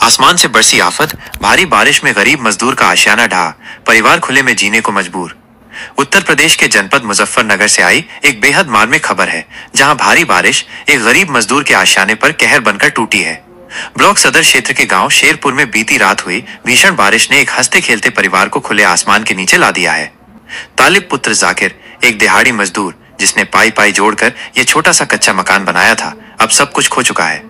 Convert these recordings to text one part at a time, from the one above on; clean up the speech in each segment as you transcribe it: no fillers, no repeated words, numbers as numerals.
आसमान से बरसी आफत, भारी बारिश में गरीब मजदूर का आशियाना ढहा, परिवार खुले में जीने को मजबूर। उत्तर प्रदेश के जनपद मुजफ्फरनगर से आई एक बेहद मार्मिक खबर है, जहां भारी बारिश एक गरीब मजदूर के आशियाने पर कहर बनकर टूटी है। ब्लॉक सदर क्षेत्र के गांव शेरपुर में बीती रात हुई भीषण बारिश ने एक हंसते खेलते परिवार को खुले आसमान के नीचे ला दिया है। तालिब पुत्र जाकिर, एक दिहाड़ी मजदूर जिसने पाई पाई जोड़कर यह छोटा सा कच्चा मकान बनाया था, अब सब कुछ खो चुका है।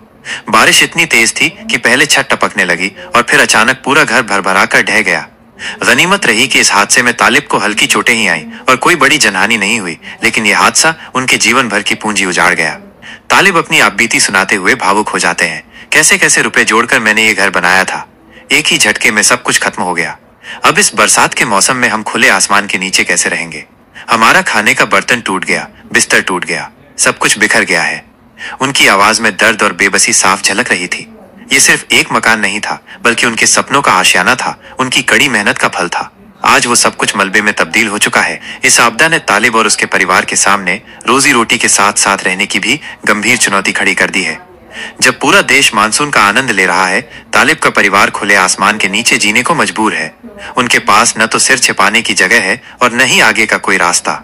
बारिश इतनी तेज थी कि पहले छत टपकने लगी और फिर अचानक पूरा घर भरभरा कर ढह गया। गनीमत रही कि इस हादसे में तालिब को हल्की चोटें ही आईं और कोई बड़ी जनहानि नहीं हुई, लेकिन यह हादसा उनके जीवन भर की पूंजी उजाड़ गया। तालिब अपनी आपबीती सुनाते हुए भावुक हो जाते हैं। कैसे कैसे रुपए जोड़कर मैंने ये घर बनाया था, एक ही झटके में सब कुछ खत्म हो गया। अब इस बरसात के मौसम में हम खुले आसमान के नीचे कैसे रहेंगे? हमारा खाने का बर्तन टूट गया, बिस्तर टूट गया, सब कुछ बिखर गया है। उनकी आवाज में दर्द और बेबसी साफ झलक रही थी। ये सिर्फ एक मकान नहीं था, बल्कि उनके सपनों का आशियाना था, उनकी कड़ी मेहनत का फल था। आज वो सब कुछ मलबे में तब्दील हो चुका है। इस आपदा ने तालिब और उसके परिवार के सामने रोजी रोटी के साथ साथ रहने की भी गंभीर चुनौती खड़ी कर दी है। जब पूरा देश मानसून का आनंद ले रहा है, तालिब का परिवार खुले आसमान के नीचे जीने को मजबूर है। उनके पास न तो सिर छिपाने की जगह है और न ही आगे का कोई रास्ता।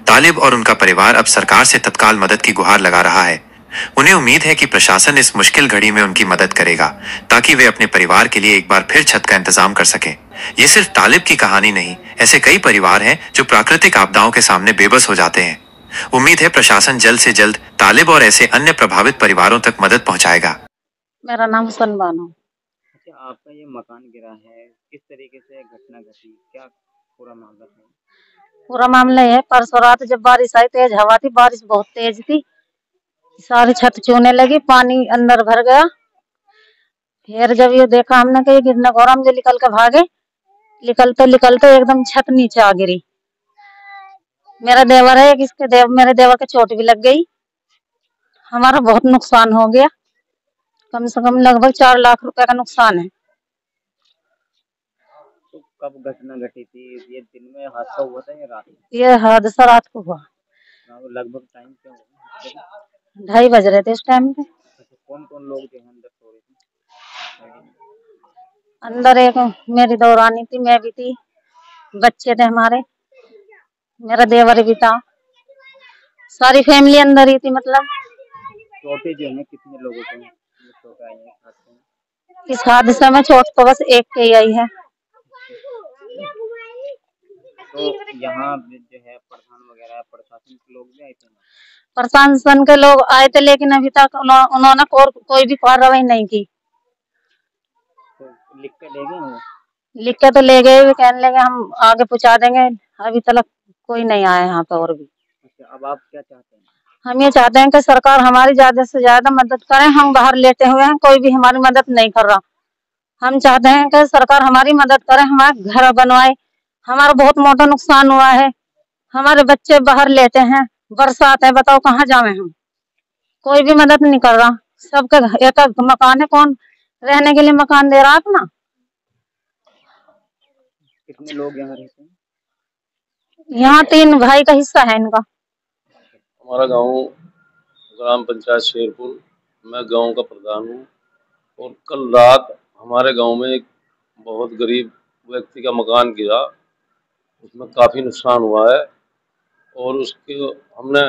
तालिब और उनका परिवार अब सरकार से तत्काल मदद की गुहार लगा रहा है। उन्हें उम्मीद है कि प्रशासन इस मुश्किल घड़ी में उनकी मदद करेगा, ताकि वे अपने परिवार के लिए एक बार फिर छत का इंतजाम कर सकें। ये सिर्फ तालिब की कहानी नहीं, ऐसे कई परिवार हैं जो प्राकृतिक आपदाओं के सामने बेबस हो जाते हैं। उम्मीद है प्रशासन जल्द से जल्द तालिब और ऐसे अन्य प्रभावित परिवारों तक मदद पहुंचाएगा। मेरा नाम हुसन बानो। अच्छा, आपका ये मकान गिरा है, किस तरीके से घटना घटी, क्या पूरा मामला है? पूरा मामला है, परसों रात जब बारिश आई, तेज हवा थी, बारिश बहुत तेज थी, सारी छत चूने लगी, पानी अंदर भर गया। फिर जब ये देखा हमने कि ये गिरने को, हम जो निकल के भागे, निकलते निकलते एकदम छत नीचे आ गिरी। मेरा देवर है, मेरे देवर के चोट भी लग गई। हमारा बहुत नुकसान हो गया, कम से कम लगभग 4 लाख रुपए का नुकसान है। तो कब घटना घटी थी? ये दिन में हादसा हुआ था या रात में? ये हादसा रात को हुआ। लगभग टाइम क्या हुआ? 2:30 बज रहे थे इस टाइम पे। कौन कौन लोग थे अंदर सो रहे थे? अंदर एक मेरी दौरानी थी, मैं भी थी, बच्चे थे हमारे, मेरा देवर भी था, सारी फैमिली अंदर ही थी। मतलब चोटें जो है कितने लोगों को चोट आई है? इस हादसे में चोट तो बस एक के ही आई है। तो यहाँ जो है प्रधान वगैरह प्रशासन के लोग भी आए थे? प्रशासन के लोग आए थे, लेकिन अभी तक उन्होंने कोई भी कार्रवाई नहीं की। तो लिख के ले गए वो? लिख के तो ले गए, भी कहने लगे हम आगे पहुंचा देंगे, अभी तक कोई नहीं आया यहाँ पे और भी। अच्छा, अब आप क्या चाहते हैं? हम ये चाहते हैं कि सरकार हमारी ज्यादा से ज्यादा मदद करे। हम बाहर लेटे हुए हैं, कोई भी हमारी मदद नहीं कर रहा। हम चाहते हैं कि सरकार हमारी मदद करे, हमारे घर बनवाए। हमारा बहुत मोटा नुकसान हुआ है, हमारे बच्चे बाहर लेटे हैं, बरसात है, बताओ कहाँ जावे हम? कोई भी मदद नहीं कर रहा। सबके एक मकान है, कौन रहने के लिए मकान दे रहा अपना? कितने लोग यहाँ रहते हैं? यहाँ 3 भाई का हिस्सा है इनका। हमारा गांव ग्राम पंचायत शेरपुर, मैं गांव का प्रधान हूँ। और कल रात हमारे गांव में एक बहुत गरीब व्यक्ति का मकान गिरा, उसमें काफ़ी नुकसान हुआ है और उसके हमने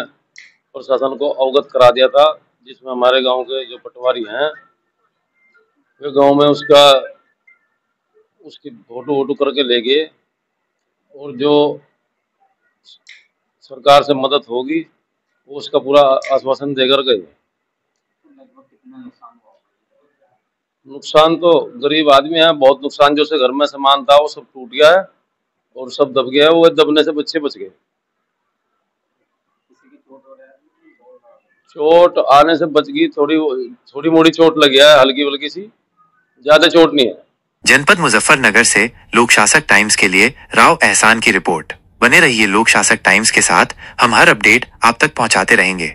प्रशासन को अवगत करा दिया था, जिसमें हमारे गांव के जो पटवारी हैं वे गांव में उसकी फोटो वोटो करके ले गए और जो सरकार से मदद होगी वो उसका पूरा आश्वासन देकर गए। लगभग कितना नुकसान हुआ? नुकसान तो गरीब आदमी है, बहुत नुकसान। जो से घर में सामान था वो सब टूट गया है और सब दब गया है। वो दबने से बच्चे बच गए। किसी की चोट वगैरह? चोट आने से बच गई, थोड़ी मोड़ी चोट लगी है, हल्की हल्की सी, ज्यादा चोट नहीं है। जनपद मुजफ्फरनगर से लोक शासक टाइम्स के लिए राव एहसान की रिपोर्ट। बने रहिए लोक शासक टाइम्स के साथ, हम हर अपडेट आप तक पहुंचाते रहेंगे।